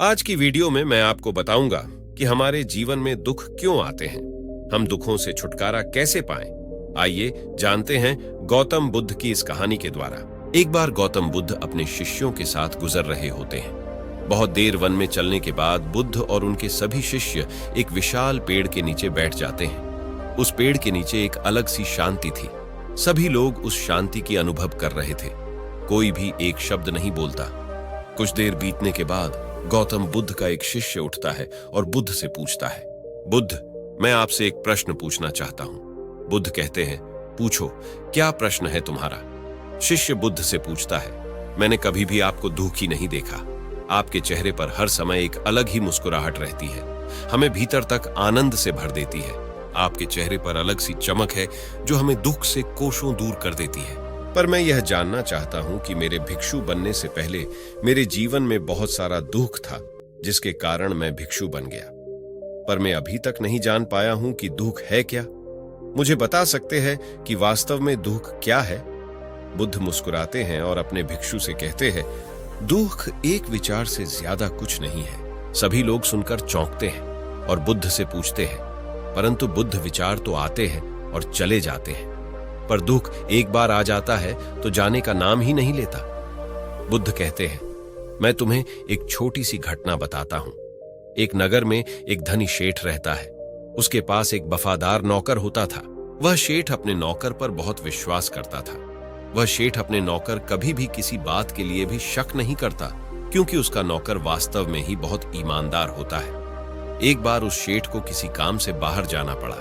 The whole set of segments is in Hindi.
आज की वीडियो में मैं आपको बताऊंगा कि हमारे जीवन में दुख क्यों आते हैं, हम दुखों से छुटकारा कैसे पाएं। आइए जानते हैं गौतम बुद्ध की इस कहानी के द्वारा। एक बार गौतम बुद्ध अपने शिष्यों के साथ गुजर रहे होते हैं। बहुत देर वन में चलने के बाद बुद्ध और उनके सभी शिष्य एक विशाल पेड़ के नीचे बैठ जाते हैं। उस पेड़ के नीचे एक अलग सी शांति थी। सभी लोग उस शांति की अनुभव कर रहे थे। कोई भी एक शब्द नहीं बोलता। कुछ देर बीतने के बाद गौतम बुद्ध का एक शिष्य उठता है और बुद्ध से पूछता है, बुद्ध, मैं आपसे एक प्रश्न पूछना चाहता हूं। बुद्ध कहते हैं, पूछो, क्या प्रश्न है तुम्हारा? शिष्य बुद्ध से पूछता है, मैंने कभी भी आपको दुखी नहीं देखा। आपके चेहरे पर हर समय एक अलग ही मुस्कुराहट रहती है, हमें भीतर तक आनंद से भर देती है। आपके चेहरे पर अलग सी चमक है जो हमें दुख से कोसों दूर कर देती है। पर मैं यह जानना चाहता हूं कि मेरे भिक्षु बनने से पहले मेरे जीवन में बहुत सारा दुख था, जिसके कारण मैं भिक्षु बन गया। पर मैं अभी तक नहीं जान पाया हूं कि दुख है क्या। मुझे बता सकते हैं कि वास्तव में दुख क्या है? बुद्ध मुस्कुराते हैं और अपने भिक्षु से कहते हैं, दुख एक विचार से ज्यादा कुछ नहीं है। सभी लोग सुनकर चौंकते हैं और बुद्ध से पूछते हैं, परंतु बुद्ध, विचार तो आते हैं और चले जाते हैं, पर दुख एक बार आ जाता है तो जाने का नाम ही नहीं लेता। बुद्ध कहते हैं, मैं तुम्हें एक छोटी सी घटना बताता हूं। एक नगर में एक धनी शेठ रहता है। उसके पास एक वफादार नौकर होता था। वह शेठ अपने नौकर पर बहुत विश्वास करता था। वह शेठ अपने नौकर कभी भी किसी बात के लिए भी शक नहीं करता, क्योंकि उसका नौकर वास्तव में ही बहुत ईमानदार होता है। एक बार उस शेठ को किसी काम से बाहर जाना पड़ा।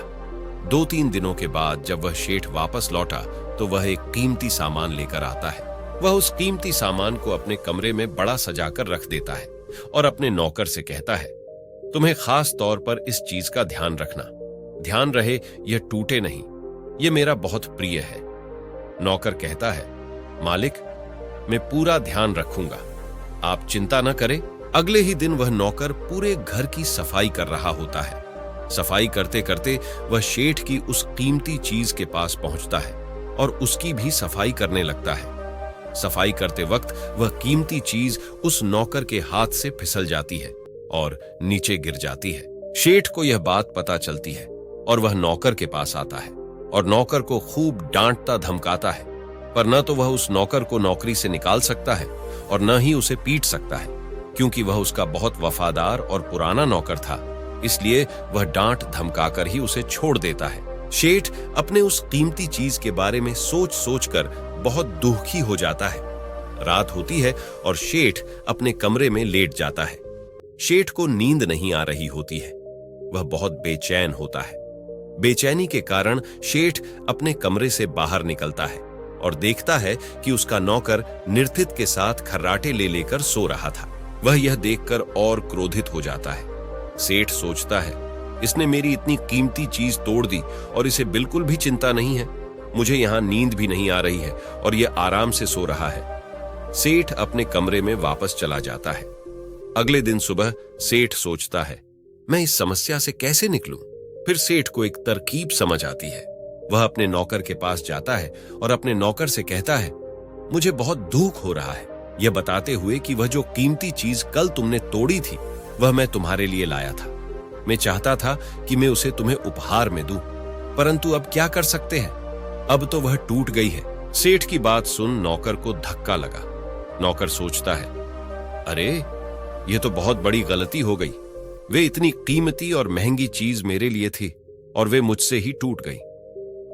2-3 दिनों के बाद जब वह शेठ वापस लौटा तो वह एक कीमती सामान लेकर आता है। वह उस कीमती सामान को अपने कमरे में बड़ा सजाकर रख देता है और अपने नौकर से कहता है, तुम्हें खास तौर पर इस चीज का ध्यान रखना। ध्यान रहे यह टूटे नहीं, यह मेरा बहुत प्रिय है। नौकर कहता है, मालिक, मैं पूरा ध्यान रखूंगा, आप चिंता न करें। अगले ही दिन वह नौकर पूरे घर की सफाई कर रहा होता है। सफाई करते करते वह शेठ की उस कीमती चीज के पास पहुंचता है और उसकी भी सफाई करने लगता है। सफाई करते वक्त वह कीमती चीज उस नौकर के हाथ से फिसल जाती है और नीचे गिर जाती है। शेठ को यह बात पता चलती है और वह नौकर के पास आता है और नौकर को खूब डांटता धमकाता है। पर न तो वह उस नौकर को नौकरी से निकाल सकता है और न ही उसे पीट सकता है, क्योंकि वह उसका बहुत वफादार और पुराना नौकर था। इसलिए वह डांट धमकाकर ही उसे छोड़ देता है। शेठ अपने उस कीमती चीज के बारे में सोच सोचकर बहुत दुखी हो जाता है। रात होती है और शेठ अपने कमरे में लेट जाता है। शेठ को नींद नहीं आ रही होती है। वह बहुत बेचैन होता है। बेचैनी के कारण शेठ अपने कमरे से बाहर निकलता है और देखता है कि उसका नौकर निर्थित के साथ खर्राटे ले लेकर सो रहा था। वह यह देखकर और क्रोधित हो जाता है। सेठ सोचता है, इसने मेरी इतनी कीमती चीज तोड़ दी और इसे बिल्कुल भी चिंता नहीं है। मुझे यहाँ नींद भी नहीं आ रही है और यह आराम से सो रहा है। सेठ अपने कमरे में वापस चला जाता है। अगले दिन सुबह सेठ सोचता है, मैं इस समस्या से कैसे निकलूं? फिर सेठ को एक तरकीब समझ आती है। वह अपने नौकर के पास जाता है और अपने नौकर से कहता है, मुझे बहुत दुख हो रहा है, यह बताते हुए कि वह जो कीमती चीज कल तुमने तोड़ी थी वह मैं तुम्हारे लिए लाया था। मैं चाहता था कि मैं उसे तुम्हें उपहार में दूं, परंतु अब क्या कर सकते हैं, अब तो वह टूट गई है। सेठ की बात सुन नौकर को धक्का लगा। नौकर सोचता है, अरे यह तो बहुत बड़ी गलती हो गई। वे इतनी कीमती और महंगी चीज मेरे लिए थी और वे मुझसे ही टूट गई।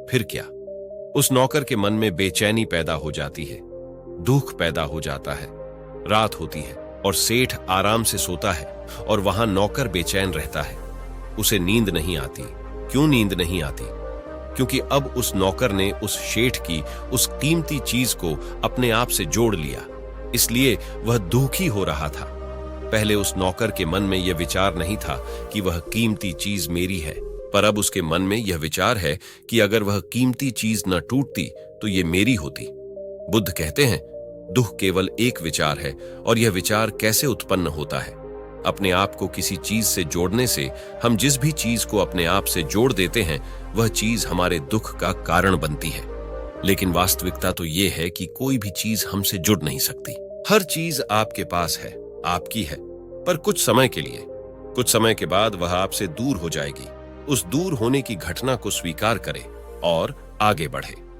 फिर क्या? उस नौकर के मन में बेचैनी पैदा हो जाती है, दुख पैदा हो जाता है। रात होती है और सेठ आराम से सोता है और वहां नौकर बेचैन रहता है। उसे नींद नहीं आती। क्यों नींद नहीं आती? क्योंकि अब उस नौकर ने उस शेठ की उस कीमती चीज को अपने आप से जोड़ लिया, इसलिए वह दुखी हो रहा था। पहले उस नौकर के मन में यह विचार नहीं था कि वह कीमती चीज मेरी है, पर अब उसके मन में यह विचार है कि अगर वह कीमती चीज न टूटती तो ये मेरी होती। बुद्ध कहते हैं, दुख केवल एक विचार है और यह विचार कैसे उत्पन्न होता है? अपने आप को किसी चीज से जोड़ने से। हम जिस भी चीज को अपने आप से जोड़ देते हैं वह चीज हमारे दुख का कारण बनती है। लेकिन वास्तविकता तो यह है कि कोई भी चीज हमसे जुड़ नहीं सकती। हर चीज आपके पास है, आपकी है। पर कुछ समय के लिए। कुछ समय के बाद वह आपसे दूर हो जाएगी। उस दूर होने की घटना को स्वीकार करें और आगे बढ़े।